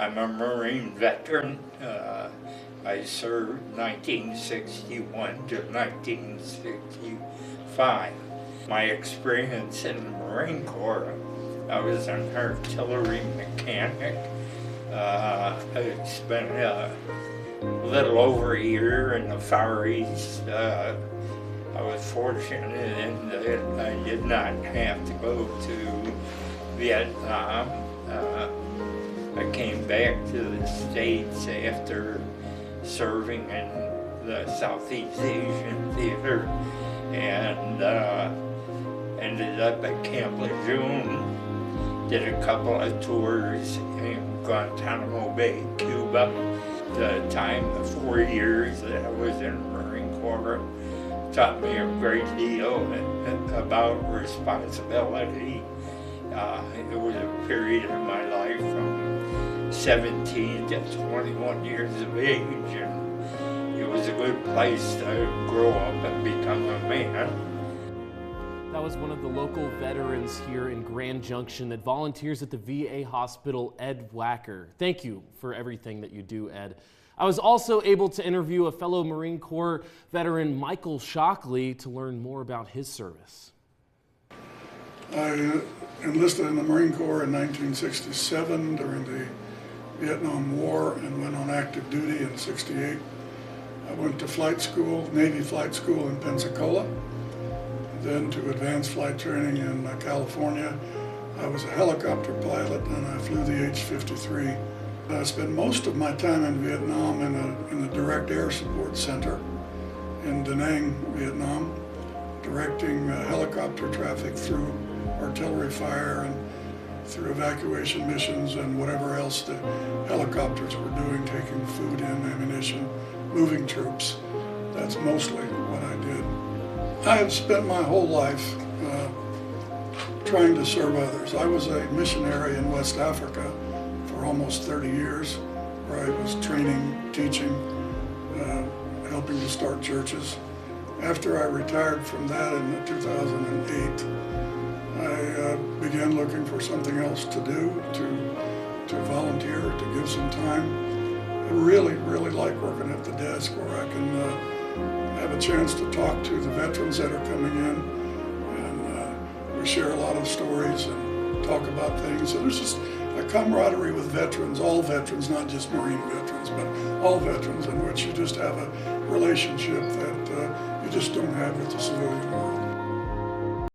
I'm a Marine veteran. I served 1961 to 1965. My experience in the Marine Corps, I was an artillery mechanic. I spent a little over a year in the Far East. I was fortunate in that I did not have to go to Vietnam. I came back to the States after serving in the Southeast Asian Theater and ended up at Camp Lejeune. Did a couple of tours in Guantanamo Bay, Cuba. The time, the 4 years that I was in the Marine Corps, taught me a great deal about responsibility. It was a period of my life from 17 to 21 years of age, and it was a good place to grow up and become a man. That was one of the local veterans here in Grand Junction that volunteers at the VA hospital, Ed Wacker. Thank you for everything that you do, Ed. I was also able to interview a fellow Marine Corps veteran, Michael Shockley, to learn more about his service. I enlisted in the Marine Corps in 1967 during the Vietnam War and went on active duty in '68. I went to flight school, Navy flight school in Pensacola, then to advanced flight training in California. I was a helicopter pilot and I flew the H-53. I spent most of my time in Vietnam in the Direct Air Support Center in Da Nang, Vietnam, directing helicopter traffic through artillery fire and through evacuation missions and whatever else the helicopters were doing, taking food in, ammunition, moving troops. That's mostly what I did. I have spent my whole life trying to serve others. I was a missionary in West Africa for almost 30 years, where I was training, teaching, helping to start churches. After I retired from that in 2008, I began looking for something else to do, to volunteer, to give some time. I really like working at the desk where I can have a chance to talk to the veterans that are coming in, and we share a lot of stories and talk about things. And there's just a camaraderie with veterans, all veterans, not just Marine veterans, but all veterans, in which you just have a relationship that you just don't have with the civilian world.